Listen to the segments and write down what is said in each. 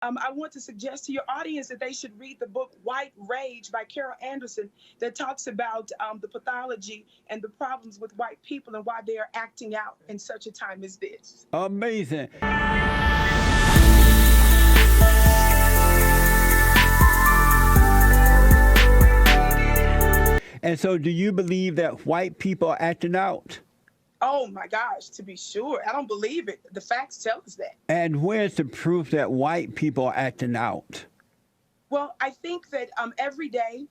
I want to suggest to your audience that they should read the book White Rage by Carol Anderson that talks about the pathology and the problems with white people and why they are acting out in such a time as this. Amazing. And so do you believe that white people are acting out? Oh my gosh, to be sure. I don't believe it. The facts tell us that. And where's the proof that white people are acting out? Well, I think that every day,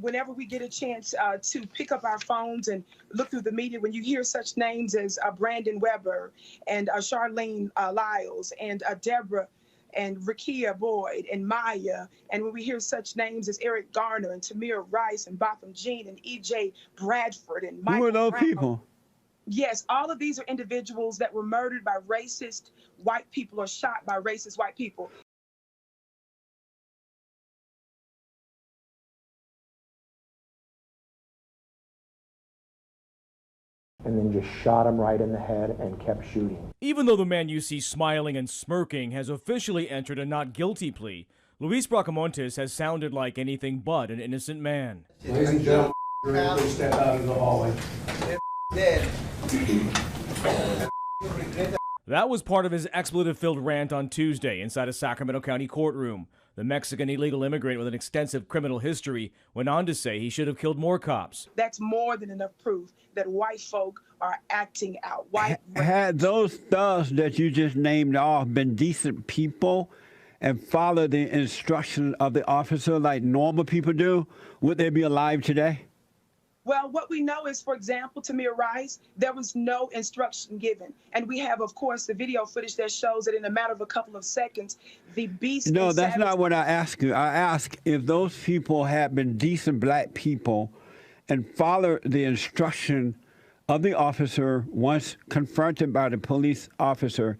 whenever we get a chance to pick up our phones and look through the media, when you hear such names as Brandon Weber and Charlene Lyles and Deborah and Rakia Boyd and Maya, and when we hear such names as Eric Garner and Tamir Rice and Botham Jean and E.J. Bradford and Michael Who are those Brown, people? Yes, all of these are individuals that were murdered by racist white people or shot by racist white people. And then just shot him right in the head and kept shooting. Even though the man you see smiling and smirking has officially entered a not guilty plea, Luis Bracamontes has sounded like anything but an innocent man. Ladies and gentlemen, please step out of the hallway. That was part of his expletive-filled rant on Tuesday inside a Sacramento County courtroom. The Mexican illegal immigrant with an extensive criminal history went on to say he should have killed more cops. That's more than enough proof that white folk are acting out. Had those thugs that you just named off been decent people and followed the instruction of the officer like normal people do, would they be alive today? Well, what we know is, for example, Tamir Rice, there was no instruction given. And we have, of course, the video footage that shows that in a matter of a couple of seconds, the beast... No, that's not what I ask you. I ask if those people had been decent black people and followed the instruction of the officer once confronted by the police officer,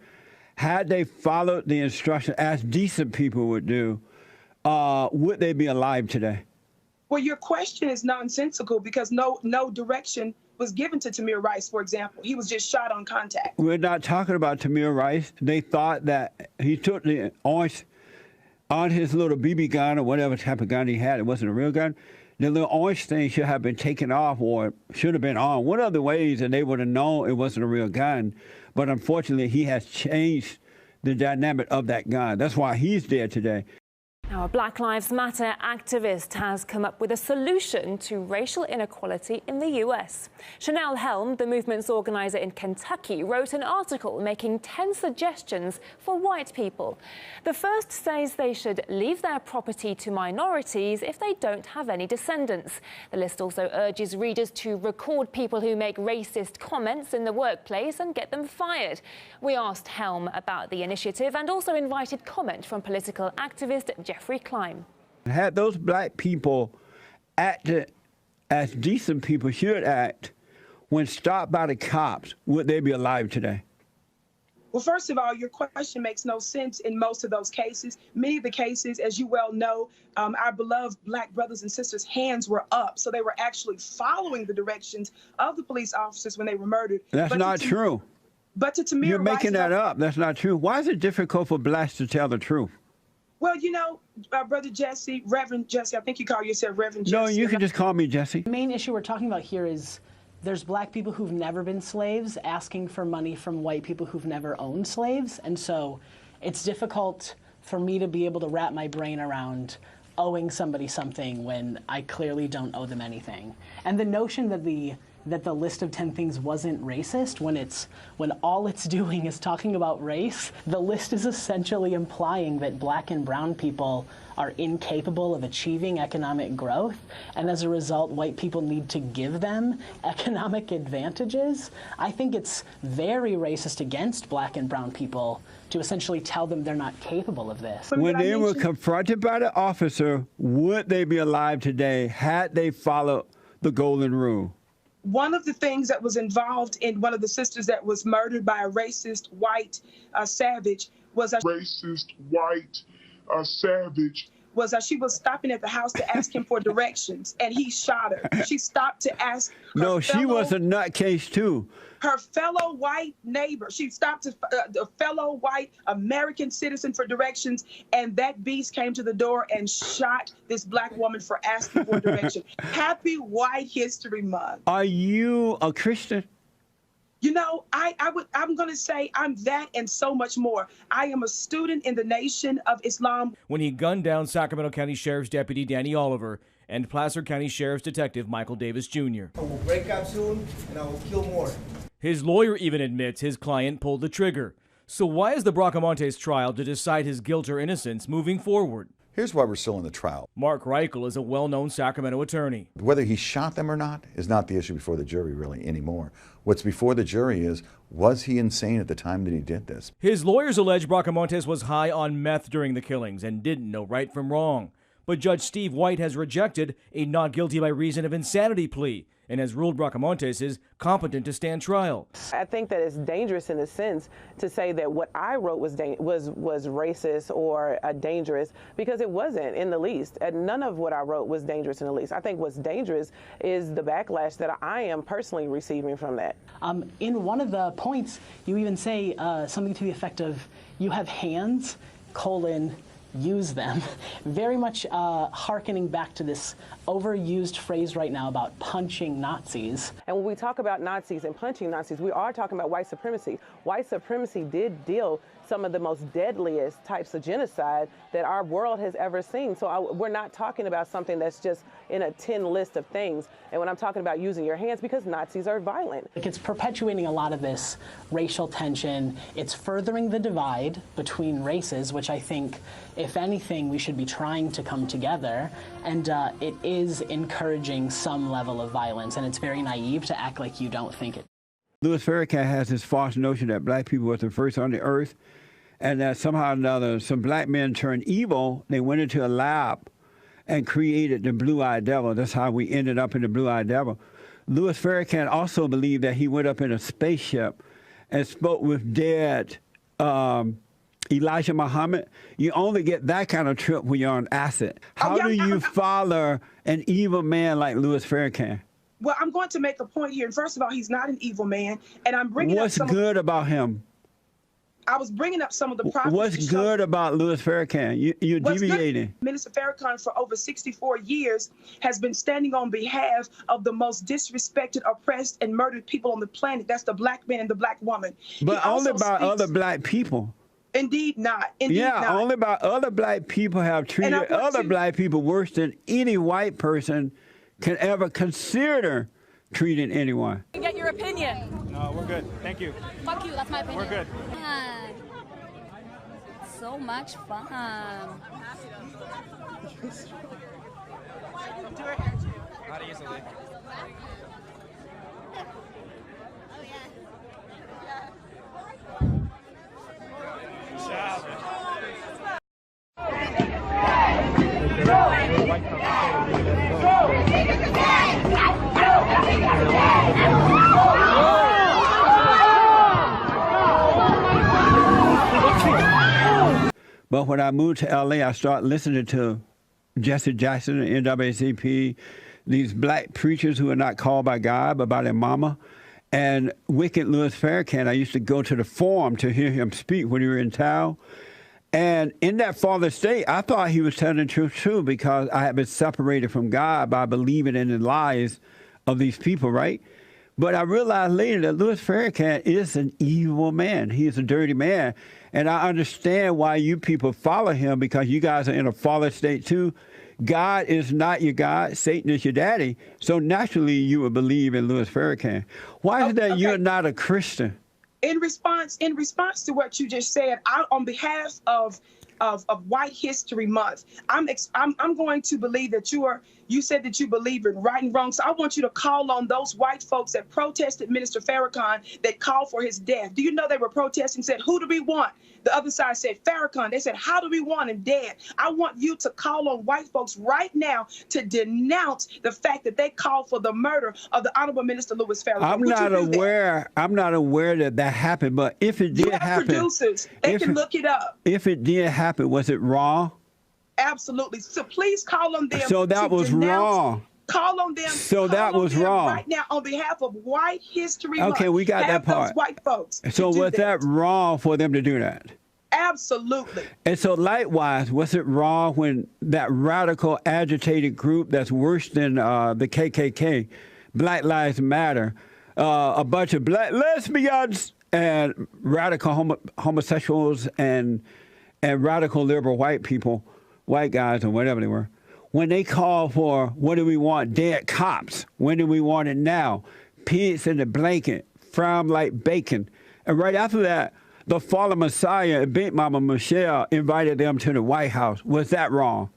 had they followed the instruction as decent people would do, would they be alive today? Well, your question is nonsensical because no direction was given to Tamir Rice, for example. He was just shot on contact. We're not talking about Tamir Rice. They thought that he took the orange on his little BB gun or whatever type of gun he had. It wasn't a real gun. The little orange thing should have been taken off or should have been on. One of the ways that they would have known it wasn't a real gun. But unfortunately, he has changed the dynamic of that gun. That's why he's there today. Now, a Black Lives Matter activist has come up with a solution to racial inequality in the US. Chanel Helm, the movement's organizer in Kentucky, wrote an article making 10 suggestions for white people. The first says they should leave their property to minorities if they don't have any descendants. The list also urges readers to record people who make racist comments in the workplace and get them fired. We asked Helm about the initiative and also invited comment from political activist Jeffrey Klein. Had those black people acted as decent people should act when stopped by the cops, would they be alive today? Well, first of all, your question makes no sense in most of those cases. Many of the cases, as you well know, our beloved black brothers and sisters' hands were up. So they were actually following the directions of the police officers when they were murdered. That's not true. But to Tamir You're making Rice, that up. That's not true. Why is it difficult for blacks to tell the truth? Well, you know, Brother Jesse, Reverend Jesse, I think you call yourself Reverend Jesse. No, you can just call me Jesse. The main issue we're talking about here is there's black people who've never been slaves asking for money from white people who've never owned slaves. And so it's difficult for me to be able to wrap my brain around owing somebody something when I clearly don't owe them anything. And the notion that the list of 10 things wasn't racist when all it's doing is talking about race, the list is essentially implying that black and brown people are incapable of achieving economic growth, and as a result, white people need to give them economic advantages. I think it's very racist against black and brown people to essentially tell them they're not capable of this. When they were confronted by the officer, would they be alive today had they followed the golden rule? One of the things that was involved in one of the sisters that was murdered by a racist white savage was she was stopping at the house to ask him for directions, and he shot her. She stopped to ask her No, she was a nutcase too. her fellow white neighbor. She stopped a fellow white American citizen for directions, and that beast came to the door and shot this black woman for asking for direction. Happy White History Month. Are you a Christian? You know, I'm going to say I'm that and so much more. I am a student in the Nation of Islam. When he gunned down Sacramento County Sheriff's Deputy Danny Oliver and Placer County Sheriff's Detective Michael Davis Jr. I will break out soon, and I will kill more. His lawyer even admits his client pulled the trigger. So why is the Bracamontes trial to decide his guilt or innocence moving forward? Here's why we're still in the trial. Mark Reichel is a well-known Sacramento attorney. Whether he shot them or not is not the issue before the jury really anymore. What's before the jury is, was he insane at the time that he did this? His lawyers allege Bracamontes was high on meth during the killings and didn't know right from wrong. But Judge Steve White has rejected a not guilty by reason of insanity plea and has ruled Bracamontes is competent to stand trial. I think that it's dangerous in a sense to say that what I wrote was racist or dangerous, because it wasn't in the least. And none of what I wrote was dangerous in the least. I think what's dangerous is the backlash that I am personally receiving from that. In one of the points, you even say something to the effect of, you have hands, use them, very much hearkening back to this overused phrase right now about punching Nazis. And when we talk about Nazis and punching Nazis, we are talking about white supremacy. White supremacy did deal some of the most deadliest types of genocide that our world has ever seen. So we're not talking about something that's just in a 10 list of things. And when I'm talking about using your hands, because Nazis are violent. It's perpetuating a lot of this racial tension. It's furthering the divide between races, which I think, if anything, we should be trying to come together. And it is encouraging some level of violence, and it's very naive to act like you don't think it. Louis Farrakhan has this false notion that black people were the first on the earth, and that somehow or another some black men turned evil. They went into a lab and created the blue-eyed devil. That's how we ended up in the blue-eyed devil. Louis Farrakhan also believed that he went up in a spaceship and spoke with dead Elijah Muhammad. You only get that kind of trip when you're on acid. How do you follow an evil man like Louis Farrakhan? Well, I'm going to make a point here. And first of all, he's not an evil man. And I'm bringing What's up good about him? I was bringing up some of the problems. What's good about Louis Farrakhan? You're deviating. Minister Farrakhan, for over 64 years, has been standing on behalf of the most disrespected, oppressed, and murdered people on the planet. That's the black man and the black woman. But only by other black people. Indeed not. Indeed not. Only by other black people have treated other black people worse than any white person can ever consider treating anyone. Get your opinion. No, we're good. Thank you. Fuck you, that's my opinion. We're good. So much fun. Not easily. But when I moved to L.A., I started listening to Jesse Jackson and NAACP, these black preachers who are not called by God, but by their mama. And wicked Louis Farrakhan, I used to go to the Forum to hear him speak when he was in town. And in that father state, I thought he was telling the truth too, because I had been separated from God by believing in the lies of these people, right? But I realized later that Louis Farrakhan is an evil man. He is a dirty man. And I understand why you people follow him, because you guys are in a father state too. God is not your God. Satan is your daddy. So naturally you would believe in Louis Farrakhan. Why is it that you're not a Christian? In response to what you just said, on behalf of White History Month, I'm going to believe that you said that you believe in right and wrong. So I want you to call on those white folks that protested Minister Farrakhan, that called for his death. Do you know they were protesting, said, who do we want? The other side said Farrakhan. They said, how do we want him dead? I want you to call on white folks right now to denounce the fact that they called for the murder of the Honorable Minister Louis Farrakhan. I'm not aware that that happened, but if it did happen, producers, they can look it up. If it did happen, was it wrong? Absolutely. So please call on them. So that was wrong. Call on them. So Call that on was them wrong. right now on behalf of White History Month. Okay, we got Have that part. Those white folks. So to do was that wrong for them to do that? Absolutely. And so likewise, was it wrong when that radical agitated group that's worse than the KKK, Black Lives Matter, a bunch of black lesbians and radical homosexuals and radical liberal white people, white guys or whatever they were, when they called for, what do we want? Dead cops. When do we want it now? Pigs in the blanket, frown like bacon. And right after that, the fallen Messiah and Big Mama Michelle invited them to the White House. Was that wrong?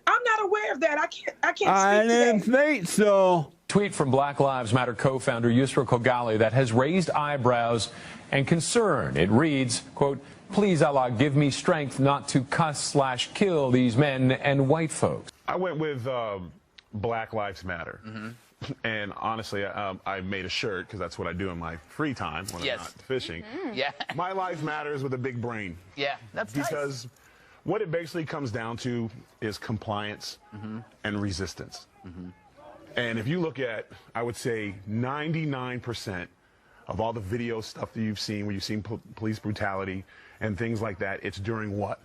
I'm not aware of that. I can't speak I to didn't that. think so. Tweet from Black Lives Matter co-founder Yusra Kogali that has raised eyebrows and concern. It reads, quote, "Please, Allah, give me strength not to cuss/kill these men and white folks." I went with Black Lives Matter. And honestly, I made a shirt because that's what I do in my free time when I'm not fishing. Yeah. My life matters with a big brain. Yeah, that's because what it basically comes down to is compliance and resistance. And if you look at, I would say 99% of all the video stuff that you've seen, where you've seen police brutality and things like that, it's during what?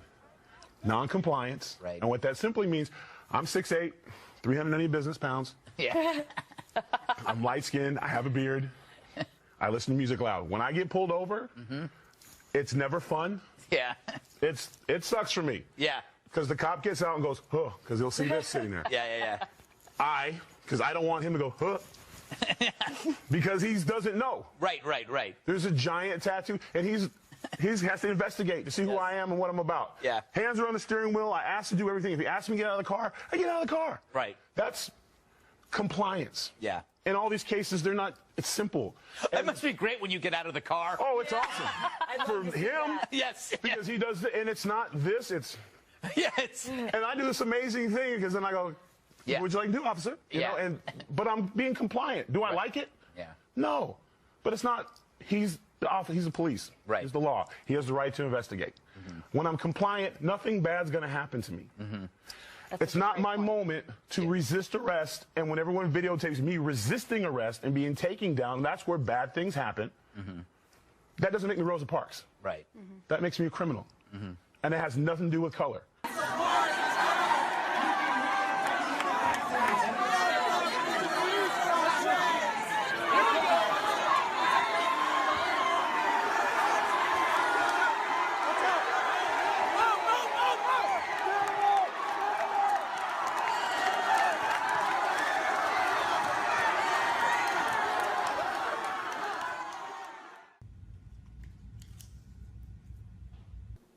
Non-compliance. Right. And what that simply means, I'm 6'8", 390 business pounds. Yeah. I'm light-skinned. I have a beard. I listen to music loud. When I get pulled over, it's never fun. Yeah. It sucks for me. Yeah. Because the cop gets out and goes, huh, because he'll see this sitting there. Yeah. Because I don't want him to go, huh, because he doesn't know. Right. There's a giant tattoo, and he has to investigate to see who I am and what I'm about. Yeah. Hands are on the steering wheel. I ask to do everything. If he asks me to get out of the car, I get out of the car. Right. That's compliance. Yeah. In all these cases, they're not. It's simple. It must be great when you get out of the car. Oh, it's awesome for him. Yes. Because he does, and it's not this. It's Yes. And I do this amazing thing because then I go, what would you like to do, officer? You know, but I'm being compliant. Do I like it? Yeah. No. But it's not. He's the officer. He's the police. Right. He's the law. He has the right to investigate. When I'm compliant, nothing bad's going to happen to me. It's not my moment to resist arrest, and when everyone videotapes me resisting arrest and being taken down, that's where bad things happen. That doesn't make me Rosa Parks. Right. That makes me a criminal. And it has nothing to do with color.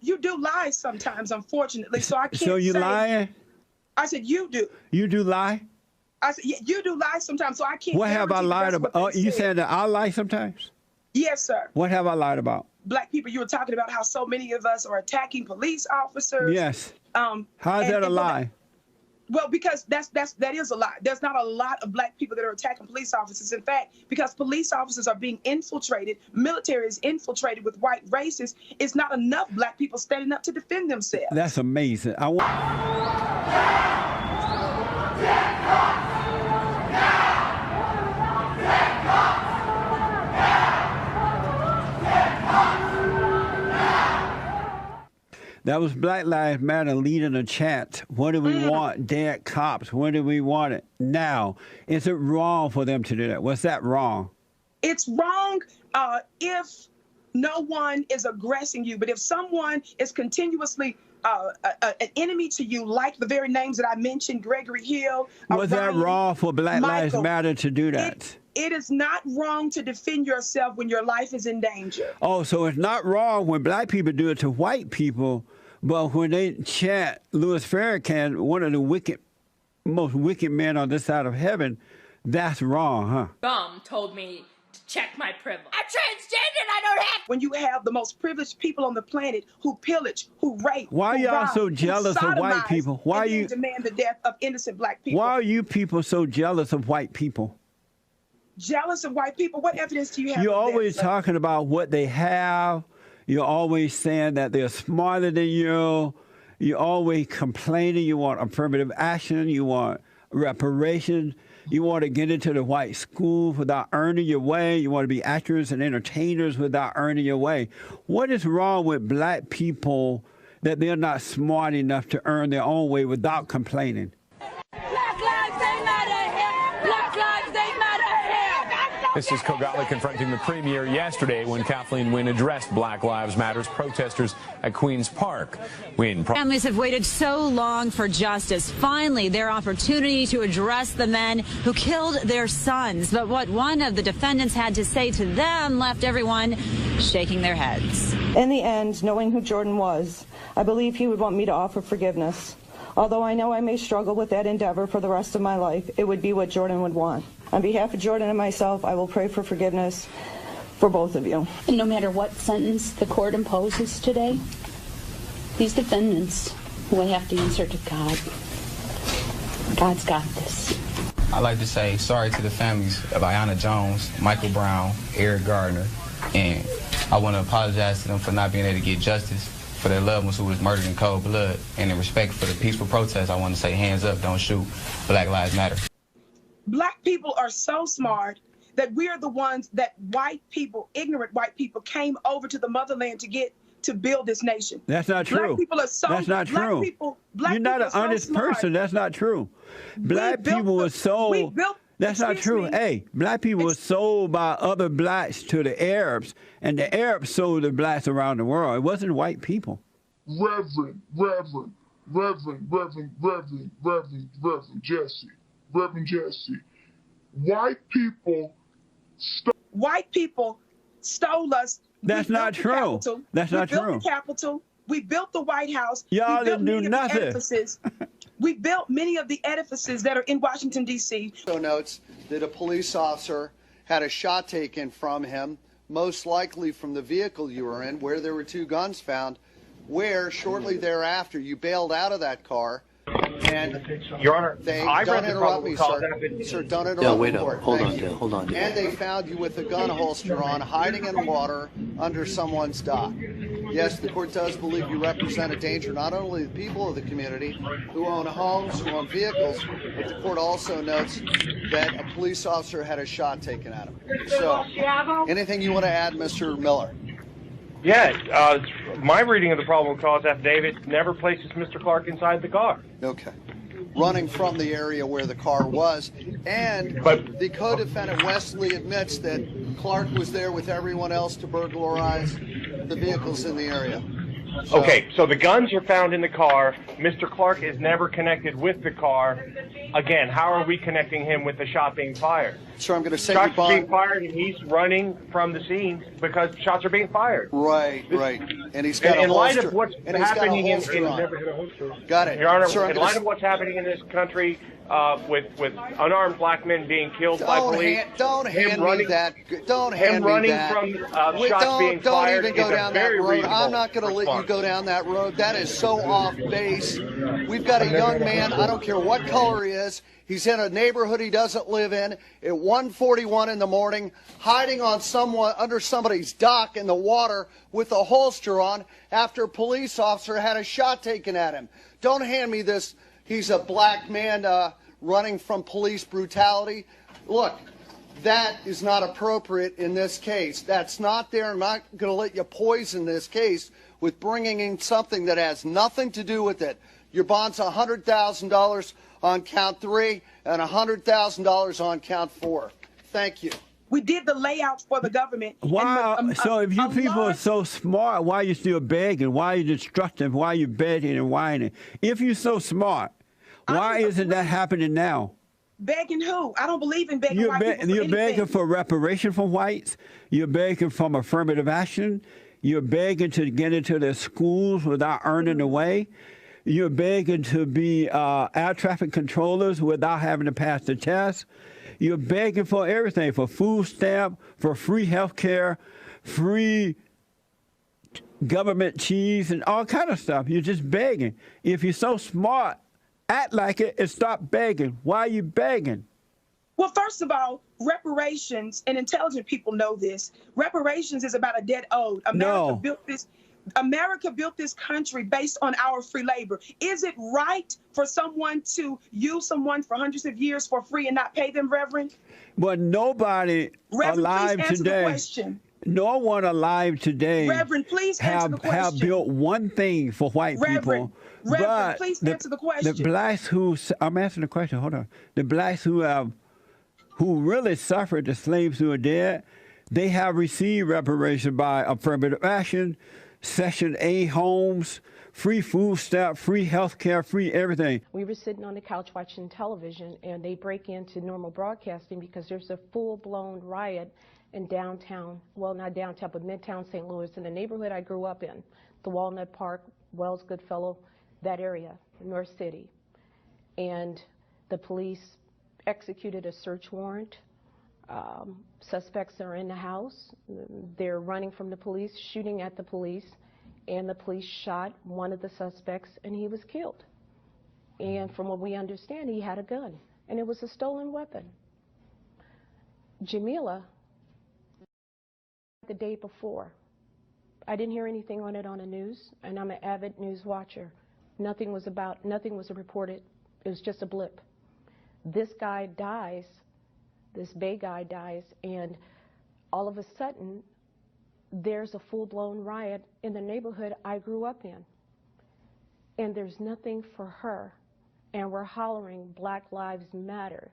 You do lie sometimes, unfortunately. So I can't. So you lying? I said you do. You do lie? I said you do lie sometimes. So I can't. What have I guarantee lied that's about? what Oh, they you said. said that I lie sometimes? Yes, sir. What have I lied about? Black people. You were talking about how so many of us are attacking police officers. Yes. How is and- that a and lie? Well, because that is a lie. There's not a lot of black people that are attacking police officers. In fact, because police officers are being infiltrated, military is infiltrated with white racists, it's not enough black people standing up to defend themselves. That's amazing. I want. That was Black Lives Matter leading a chant. What do we want? Dead cops. When do we want it? Now. Is it wrong for them to do that? Was that wrong? It's wrong if no one is aggressing you, but if someone is continuously an enemy to you, like the very names that I mentioned, Gregory Hill. Was that wrong for Black Lives Matter to do that? It is not wrong to defend yourself when your life is in danger. Oh, so it's not wrong when black people do it to white people, but when they chant Louis Farrakhan, one of the most wicked men on this side of heaven, that's wrong, huh? Bum told me to check my privilege. I'm transgender. I don't have. When you have the most privileged people on the planet who pillage, who rape, Why are who y'all rob, so who jealous of white sodomize, people? Why and are then you demand the death of innocent black people? Why are you people so jealous of white people? Jealous of white people? What evidence do you have? You're of that, always sir? talking about what they have. You're always saying that they're smarter than you. You're always complaining. You want affirmative action. You want reparations. You want to get into the white schools without earning your way. You want to be actors and entertainers without earning your way. What is wrong with black people that they're not smart enough to earn their own way without complaining? Black lives ain't matter here. Black lives ain't matter here. This is Kogali confronting the premier yesterday when Kathleen Wynne addressed Black Lives Matter's protesters at Queen's Park. Wynne. Families have waited so long for justice. Finally, their opportunity to address the men who killed their sons. But what one of the defendants had to say to them left everyone shaking their heads. In the end, knowing who Jordan was, I believe he would want me to offer forgiveness. Although I know I may struggle with that endeavor for the rest of my life, it would be what Jordan would want. On behalf of Jordan and myself, I will pray for forgiveness for both of you. And no matter what sentence the court imposes today, these defendants will have to answer to God. God's got this. I'd like to say sorry to the families of Ayanna Jones, Michael Brown, Eric Gardner, and I want to apologize to them for not being able to get justice for their loved ones who was murdered in cold blood. And in respect for the peaceful protest, I want to say hands up, don't shoot. Black Lives Matter. Black people are so smart that we are the ones that white people, ignorant white people, came over to the motherland to build this nation. That's not true. Black people are so. That's not true. You're not an honest person. That's not true. Black people were sold. That's not true. Hey, black people were sold by other blacks to the Arabs, and the Arabs sold the blacks around the world. It wasn't white people. Reverend Jesse. Reverend Jesse. White people stole us. That's not true. That's not true. We built the Capitol. We built the White House. Y'all didn't do nothing. We built many of the edifices that are in Washington, D.C. Also notes that a police officer had a shot taken from him, most likely from the vehicle you were in, where there were 2 guns found, where shortly thereafter you bailed out of that car. And Your Honor, I don't read the interrupt me, probable sir. Sir, don't interrupt me. Hold on. And they found you with a gun holster on, hiding in the water under someone's dock. Yes, the court does believe you represent a danger not only to the people of the community who own homes, who own vehicles, but the court also notes that a police officer had a shot taken at him. So, anything you want to add, Mr. Miller? Yeah, my reading of the probable cause affidavit never places Mr. Clark inside the car. Okay. Running from the area where the car was. And the co-defendant Wesley admits that Clark was there with everyone else to burglarize the vehicles in the area. Okay, so the guns are found in the car. Mr. Clark is never connected with the car. Again, how are we connecting him with the shot being fired? So I'm going to say shots are being fired, and he's running from the scene because shots are being fired. Right. And he's got a holster. In light of what's and happening he's got a holster on. Got it. Your Honor, Sir, in light of what's happening in this country, with unarmed black men being killed by police, don't hand me that. Don't hand me that. Him running from shots being don't fired even go is down a very that road. reasonable I'm not going to let you go down that road. That is so off base. We've got a young man. I don't care what color he is. He's in a neighborhood he doesn't live in at 1:41 in the morning, hiding on under somebody's dock in the water with a holster on after a police officer had a shot taken at him. Don't hand me this. He's a black man running from police brutality. Look, that is not appropriate in this case. That's not there. I'm not going to let you poison this case with bringing in something that has nothing to do with it. Your bond's $100,000 on count 3 and $100,000 on count 4. Thank you. We did the layout for the government. Wow. So if you people are so smart, why are you still begging? Why are you destructive? Why are you begging and whining? If you're so smart, why isn't that happening now? Begging who? I don't believe in begging white people for You're anything. begging for reparation from whites. You're begging from affirmative action. You're begging to get into their schools without earning a way. You're begging to be air traffic controllers without having to pass the test. You're begging for everything, for food stamp, for free health care, free government cheese, and all kind of stuff. You're just begging. If you're so smart, act like it and stop begging. Why are you begging? Well, first of all, reparations, and intelligent people know this. Reparations is about a debt owed. America built this. America built this country based on our free labor. Is it right for someone to use someone for hundreds of years for free and not pay them, Reverend? But nobody Reverend, alive please answer today. the question. No one alive today Reverend, please answer the question. have built one thing for white people. Reverend, please answer the question. The blacks who, I'm answering the question, hold on. The blacks who really suffered, the slaves who are dead, they have received reparation by affirmative action, Section 8 homes, free food stamp, free health care, free everything. We were sitting on the couch watching television, and they break into normal broadcasting because there's a full-blown riot in downtown, well, not downtown, but midtown St. Louis, in the neighborhood I grew up in, the Walnut Park, Wells, Goodfellow, that area, North City. And the police executed a search warrant. Suspects are in the house. They're running from the police, shooting at the police, and the police shot one of the suspects, and he was killed. And from what we understand, he had a gun, and it was a stolen weapon. Jamila, the day before, I didn't hear anything on it on the news, and I'm an avid news watcher. Nothing was reported. It was just a blip. This guy dies, this Bay guy dies, and all of a sudden, there's a full-blown riot in the neighborhood I grew up in. And there's nothing for her, and we're hollering, Black Lives Matter.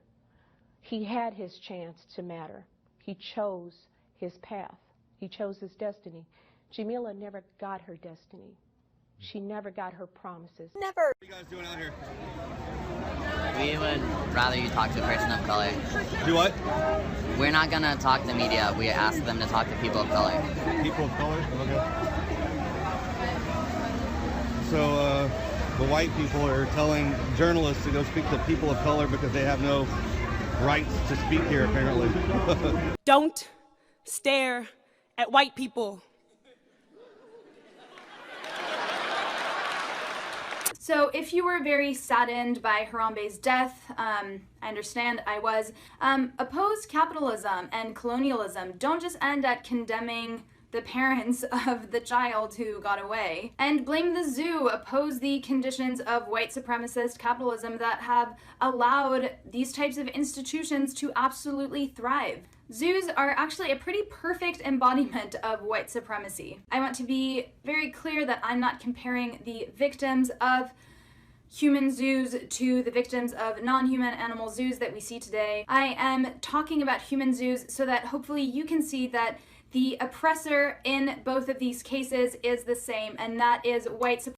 He had his chance to matter. He chose his path. He chose his destiny. Jamila never got her destiny. She never got her promises. Never. What are you guys doing out here? We would rather you talk to a person of color. Do what? We're not going to talk to media. We ask them to talk to people of color. People of color? Okay. So the white people are telling journalists to go speak to people of color because they have no rights to speak here, apparently. Don't stare at white people. So if you were very saddened by Harambe's death, I understand I was, oppose capitalism and colonialism. Don't just end at condemning the parents of the child who got away. And blame the zoo, oppose the conditions of white supremacist capitalism that have allowed these types of institutions to absolutely thrive. Zoos are actually a pretty perfect embodiment of white supremacy. I want to be very clear that I'm not comparing the victims of human zoos to the victims of non-human animal zoos that we see today. I am talking about human zoos so that hopefully you can see that the oppressor in both of these cases is the same, and that is white supremacy.